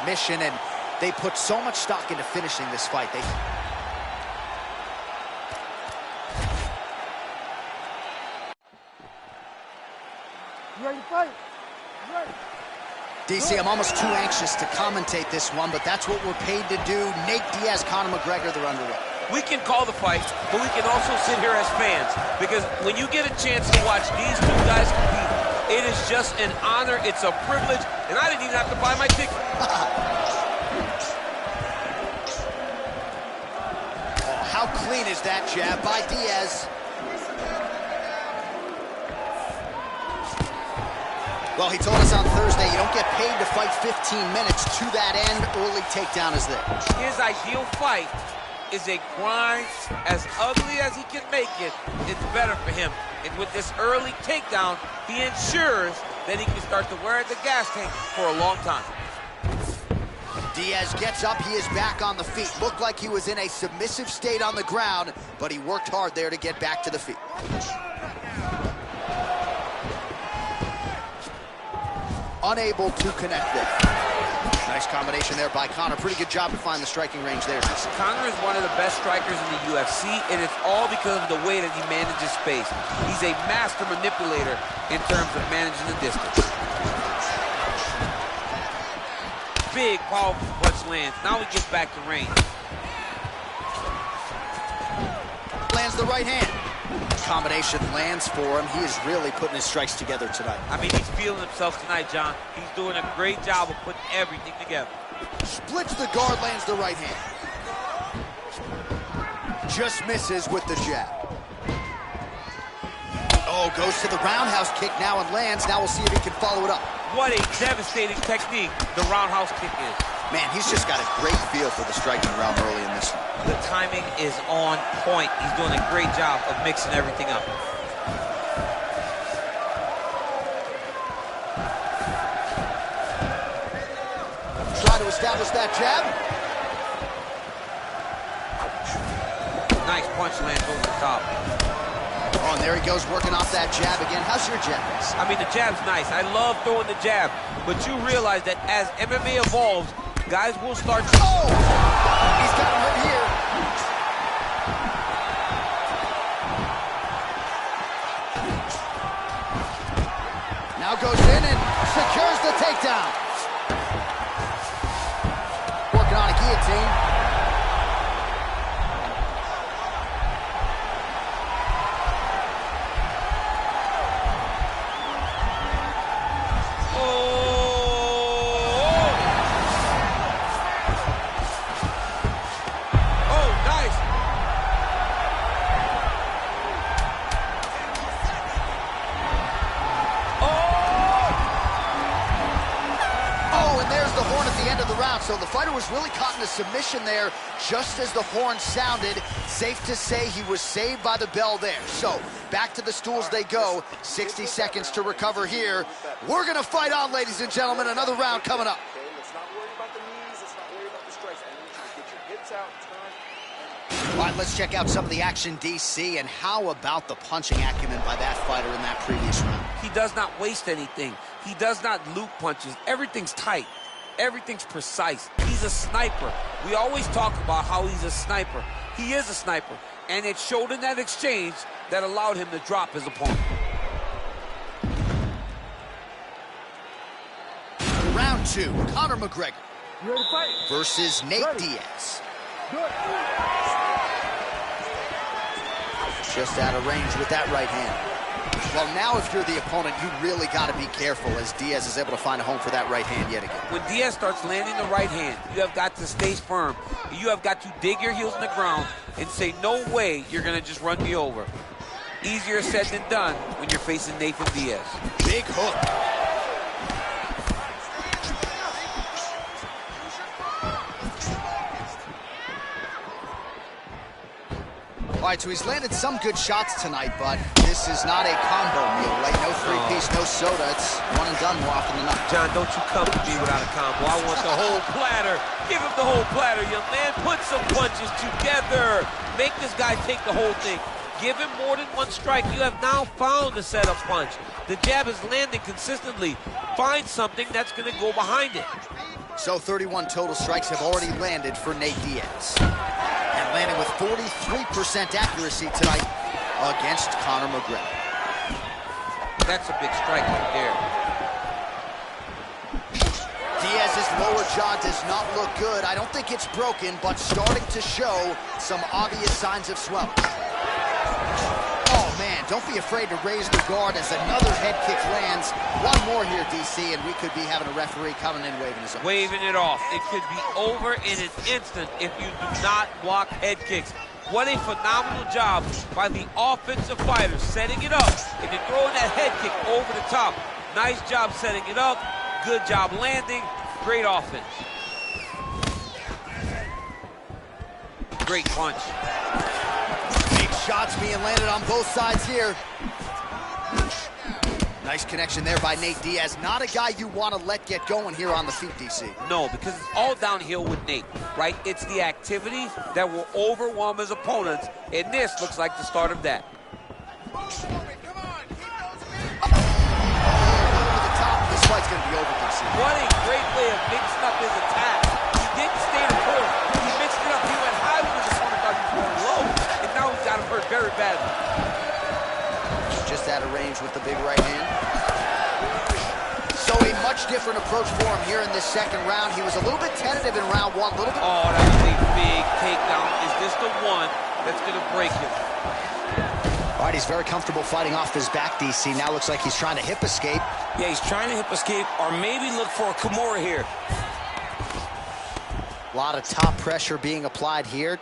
submission, and they put so much stock into finishing this fight. You ready to fight? You ready? DC, I'm almost too anxious to commentate this one, but that's what we're paid to do. Nate Diaz, Conor McGregor, they're underway. We can call the fight, but we can also sit here as fans, because when you get a chance to watch these two guys compete, it is just an honor, it's a privilege, and I didn't even have to buy my ticket. Oh, how clean is that jab by Diaz? Well, he told us on Thursday you don't get paid to fight 15 minutes. To that end, early takedown is there. His ideal fight is a grind. As ugly as he can make it, it's better for him. And with this early takedown, he ensures that he can start to wear the gas tank for a long time. Diaz gets up, he is back on the feet. Looked like he was in a submissive state on the ground, but he worked hard there to get back to the feet. Unable to connect there. Nice combination there by Conor. Pretty good job to find the striking range there. Conor is one of the best strikers in the UFC, and it's all because of the way that he manages space. He's a master manipulator in terms of managing the distance. Big, powerful punch lands. Now he gets back to range. Lands the right hand. Combination lands for him. He is really putting his strikes together tonight. I mean, he's feeling himself tonight, John. He's doing a great job of putting everything together. Splits the guard, lands the right hand. Just misses with the jab. Oh, goes to the roundhouse kick now and lands. Now we'll see if he can follow it up. What a devastating technique the roundhouse kick is. Man, he's just got a great feel for the striking realm early in this one. The timing is on point. He's doing a great job of mixing everything up. Try to establish that jab. Nice punch lands over the top. Oh, and there he goes, working off that jab again. How's your jab? I mean, the jab's nice. I love throwing the jab. But you realize that as MMA evolves, guys will start to... Oh! He's got him right here. Now goes in and secures the takedown. Working on a guillotine. So the fighter was really caught in a submission there just as the horn sounded. Safe to say he was saved by the bell there. So back to the stools they go. 60 seconds to recover here. We're going to fight on, ladies and gentlemen. Another round coming up. Let's not worry about the knees. Let's not worry about the strikes. I need you to get your hips out, turn. All right, let's check out some of the action, DC. And how about the punching acumen by that fighter in that previous round? He does not waste anything. He does not loop punches. Everything's tight. Everything's precise. He's a sniper. We always talk about how he's a sniper. He is a sniper. And it showed in that exchange that allowed him to drop his opponent. Round two, Conor McGregor You ready to fight? versus Nate Ready. Diaz. Good. Just out of range with that right hand. Well, now if you're the opponent, you really got to be careful as Diaz is able to find a home for that right hand yet again. When Diaz starts landing the right hand, you have got to stay firm. You have got to dig your heels in the ground and say, no way you're going to just run me over. Easier said than done when you're facing Nathan Diaz. Big hook. All right, so he's landed some good shots tonight, but this is not a combo meal, right? No three-piece, no soda. It's one and done more often than not. John, don't you come to me without a combo. I want the whole platter. Give him the whole platter, young man. Put some punches together. Make this guy take the whole thing. Give him more than one strike. You have now found the setup punch. The jab is landing consistently. Find something that's going to go behind it. So 31 total strikes have already landed for Nate Diaz. And landing with 43% accuracy tonight against Conor McGregor. That's a big strike right there. Diaz's lower jaw does not look good. I don't think it's broken, but starting to show some obvious signs of swelling. Oh, man, don't be afraid to raise the guard as another head kick lands. One more here, DC, and we could be having a referee coming in waving his arm. Waving it off. It could be over in an instant if you do not block head kicks. What a phenomenal job by the offensive fighter, setting it up and then throwing that head kick over the top. Nice job setting it up. Good job landing. Great offense. Great punch. Big shots being landed on both sides here. Nice connection there by Nate Diaz. Not a guy you want to let get going here on the feet, DC. No, because it's all downhill with Nate, right? It's the activity that will overwhelm his opponents, and this looks like the start of that. This fight's going to be over, DC. What a great way of mixing up his attack. He didn't stay the court. He mixed it up. He went high with his opponent, thought he was going low, and now he's got him hurt very badly. Just out of range with the big right hand. So a much different approach for him here in this second round. He was a little bit tentative in round one. A little bit. Oh, that was a big takedown. Is this the one that's going to break him? All right, he's very comfortable fighting off his back, DC. Now looks like he's trying to hip escape. Yeah, he's trying to hip escape or maybe look for a Kimura here. A lot of top pressure being applied here.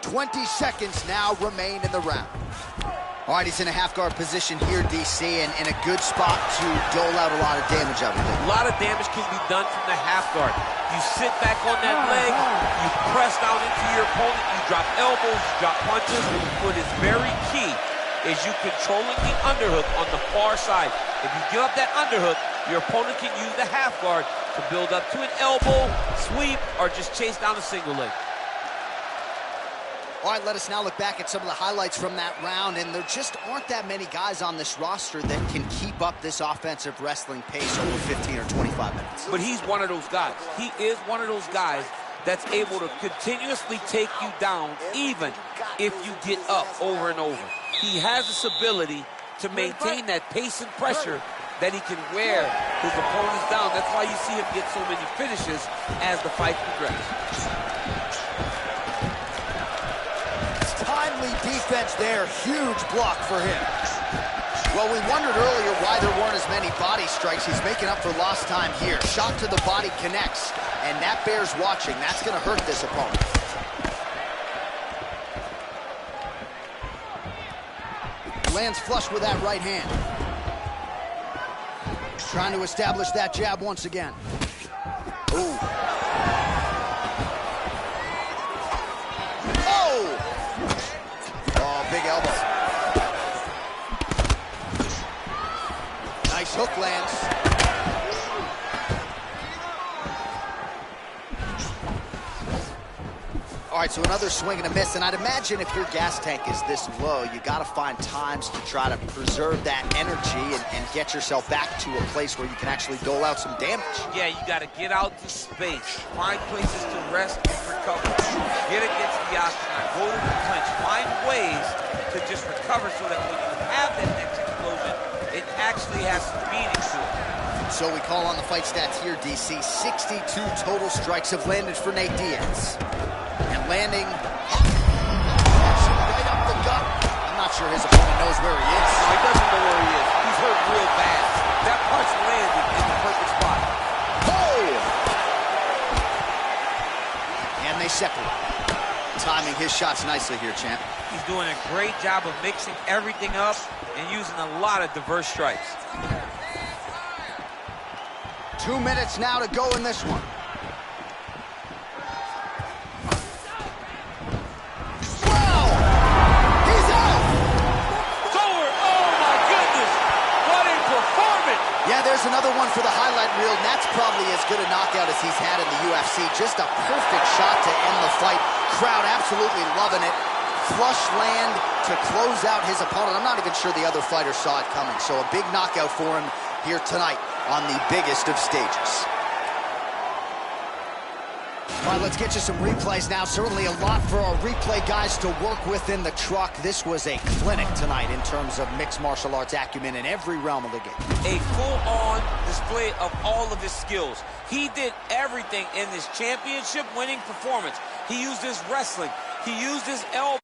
20 seconds now remain in the round. All right, he's in a half-guard position here, DC, and in a good spot to dole out a lot of damage, I would think. A lot of damage can be done from the half-guard. You sit back on that leg, you press down into your opponent, you drop elbows, you drop punches. What is very key is you controlling the underhook on the far side. If you give up that underhook, your opponent can use the half-guard to build up to an elbow, sweep, or just chase down a single leg. All right, let us now look back at some of the highlights from that round, and there just aren't that many guys on this roster that can keep up this offensive wrestling pace over 15 or 25 minutes. But he's one of those guys. He is one of those guys that's able to continuously take you down even if you get up over and over. He has this ability to maintain that pace and pressure that he can wear his opponents down. That's why you see him get so many finishes as the fight progresses. Timely defense there, huge block for him. Well, we wondered earlier why there weren't as many body strikes. He's making up for lost time here. Shot to the body connects, and that bears watching. That's going to hurt this opponent. Lands flush with that right hand. Trying to establish that jab once again. Ooh. Big elbow. Nice hook lands. All right, so another swing and a miss, and I'd imagine if your gas tank is this low, you got to find times to try to preserve that energy and get yourself back to a place where you can actually dole out some damage. Yeah, you got to get out to space, find places to rest and recover. Get against the octagon, go to the clinch, find ways to just recover so that when you have that next explosion, it actually has some meaning to it. So we call on the fight stats here, DC. 62 total strikes have landed for Nate Diaz. And landing right up the gut. I'm not sure his opponent knows where he is. No, he doesn't know where he is. He's hurt real bad. That punch landed in the perfect spot. Oh! And they separate. Timing his shots nicely here, champ. He's doing a great job of mixing everything up and using a lot of diverse strikes. 2 minutes now to go in this one. Wow! He's out! It's over! Oh my goodness! What a performance! Yeah, there's another one for the highlight reel, and that's probably as good a knockout as he's had in the UFC. Just a perfect shot to end the fight. Crowd absolutely loving it. Flush land to close out his opponent. I'm not even sure the other fighter saw it coming, so a big knockout for him. here tonight on the biggest of stages. All right, let's get you some replays now. Certainly a lot for our replay guys to work with in the truck. This was a clinic tonight in terms of mixed martial arts acumen in every realm of the game. A full-on display of all of his skills. He did everything in this championship-winning performance. He used his wrestling. He used his elbow.